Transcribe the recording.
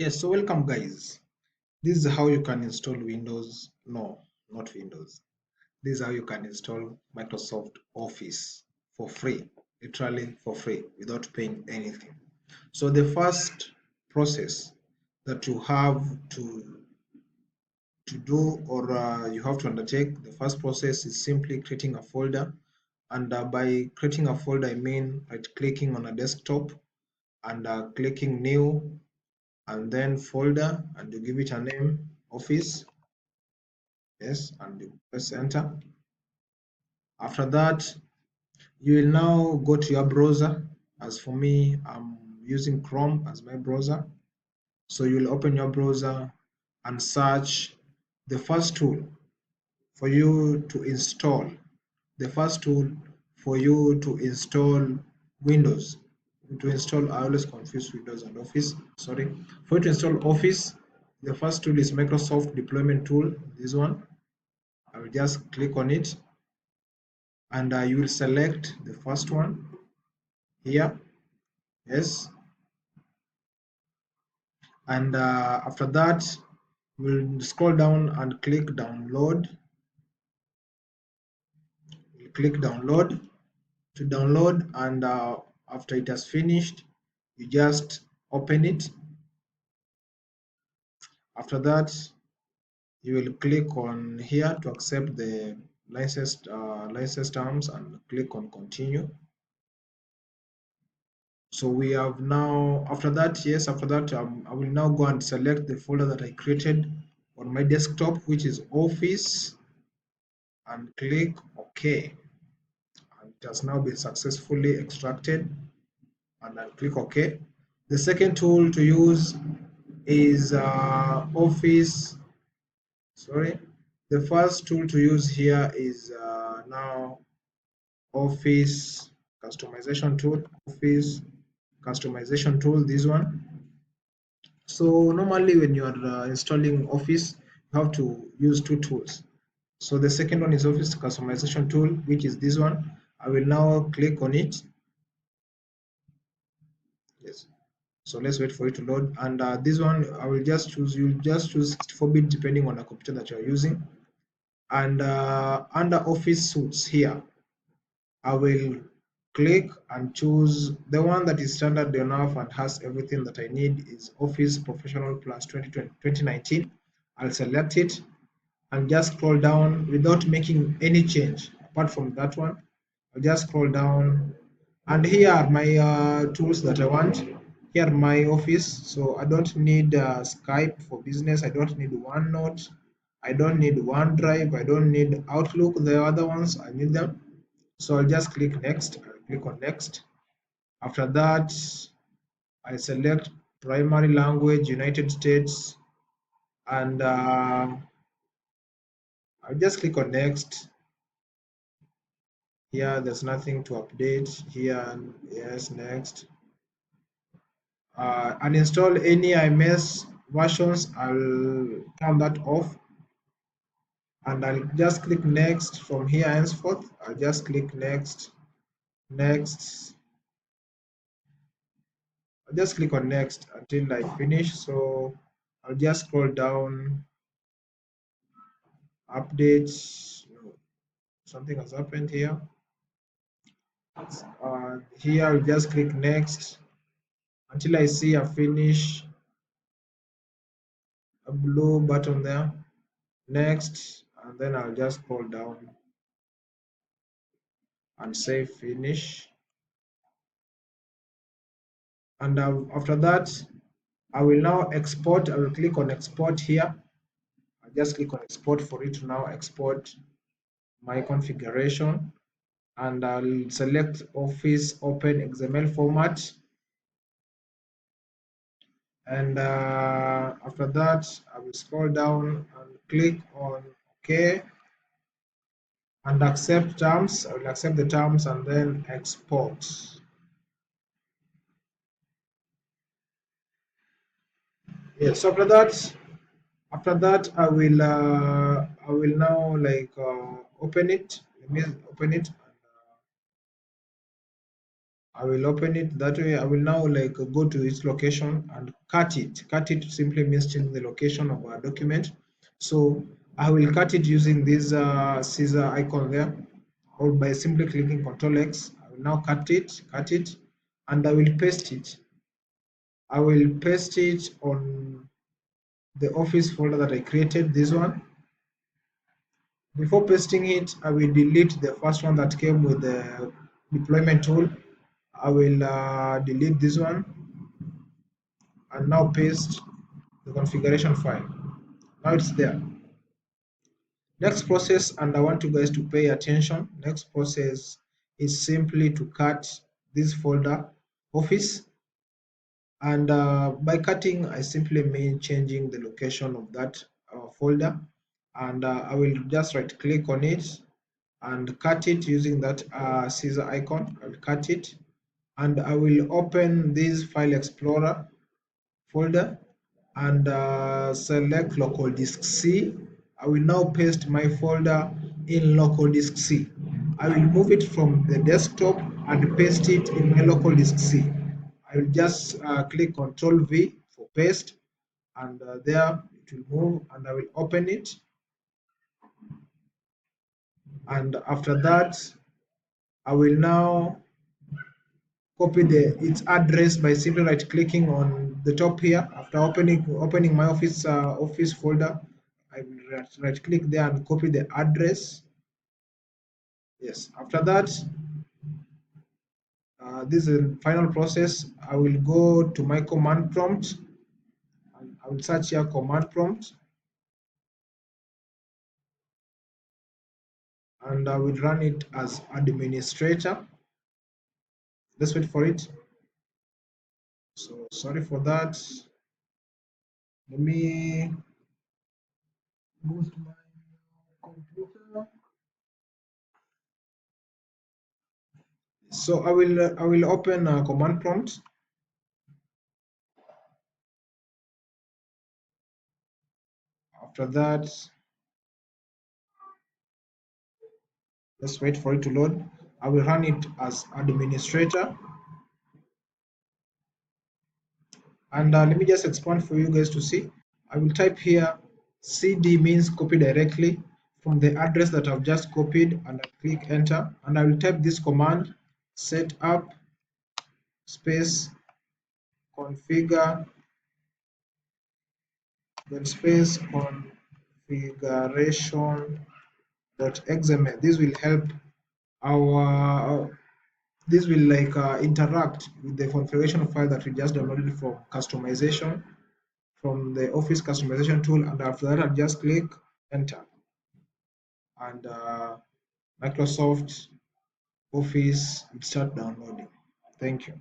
Yes, so welcome guys. This is how you can install Windows. No, not Windows. This is how you can install Microsoft Office for free, literally for free, without paying anything. So the first process that you have to do or you have to undertake, the first process is simply creating a folder. And by creating a folder, I mean right clicking on a desktop and clicking new and then folder, and you give it a name, Office. Yes, and you press enter. After that, you will now go to your browser. As for me, I'm using Chrome as my browser. So you will open your browser and search the first tool for you to install. The first tool for you to install Windows. To install, I always confuse Windows and Office. Sorry. For you to install Office, the first tool is Microsoft Deployment Tool. This one. I will just click on it, and you will select the first one here. Yes, and after that we'll scroll down and click download. We'll click download to download, and after it has finished, you just open it. After that, you will click on here to accept the license terms and click on continue. So we have now, after that, yes, after that, I will now go and select the folder that I created on my desktop, which is Office, and click OK. And it has now been successfully extracted, and I'll click OK. The second tool to use is Office. Sorry, the first tool to use here is now Office customization tool. Office customization tool, this one. So normally when you are installing Office, you have to use two tools. So the second one is Office customization tool, which is this one. I will now click on it. Yes. So let's wait for it to load. And this one, I will just choose. You just choose 64-bit depending on the computer that you are using. And under Office suites here, I will click and choose the one that is standard enough and has everything that I need is Office Professional Plus 2019. I'll select it and just scroll down without making any change apart from that one. I'll just scroll down, and here are my tools that I want. Here are my Office, so I don't need Skype for business. I don't need OneNote. I don't need OneDrive. I don't need Outlook. The other ones I need them. So I'll just click next. I'll click on next. After that, I select primary language United States, and I'll just click on next. Here there's nothing to update here. Yes, next. Uninstall any IMS versions. I'll turn that off, and I'll just click next from here henceforth. I'll just click next, next. I'll just click on next until I finish. So I'll just scroll down, updates. No, something has happened here. Here I'll just click next until I see a finish, a blue button there. Next, and then I'll just scroll down and say finish. And after that, I will now export. I will click on export here. I'll just click on export for it to now export my configuration, and I'll select Office Open XML format. And after that, I will scroll down and click on OK and accept terms. I will accept the terms and then export. Yes, so after that I will now open it. Let me open it, I will open it that way. I will now like go to its location and cut it. Cut it simply means changing the location of our document. So I will cut it using this scissor icon there, or by simply clicking Ctrl X. I will now cut it, and I will paste it. I will paste it on the office folder that I created, this one. Before pasting it, I will delete the first one that came with the deployment tool. I will delete this one and now paste the configuration file. Now it's there. Next process, and I want you guys to pay attention. Next process is simply to cut this folder, Office. And by cutting, I simply mean changing the location of that folder. And I will just right click on it and cut it using that scissor icon. I will cut it and I will open this file explorer folder and select local disk C. I will now paste my folder in local disk C. I will move it from the desktop and paste it in my local disk C. I will just click Ctrl V for paste, and there it will move, and I will open it. And after that, I will now copy its address by simply right clicking on the top here. After opening my office folder, I will right click there and copy the address. Yes, after that, this is the final process. I will go to my command prompt and I will search here command prompt, and I will run it as administrator. Let's wait for it. So sorry for that. Let me boost my computer. So I will open a command prompt. After that, let's wait for it to load. I will run it as administrator. And let me just expand for you guys to see. I will type here cd means copy directly from the address that I've just copied, and I click enter, and I will type this command set up space configure then space configuration.xml. This will help our this will like interact with the configuration file that we just downloaded from customization from the Office customization tool, and after that I'll just click enter, and Microsoft Office will start downloading. Thank you.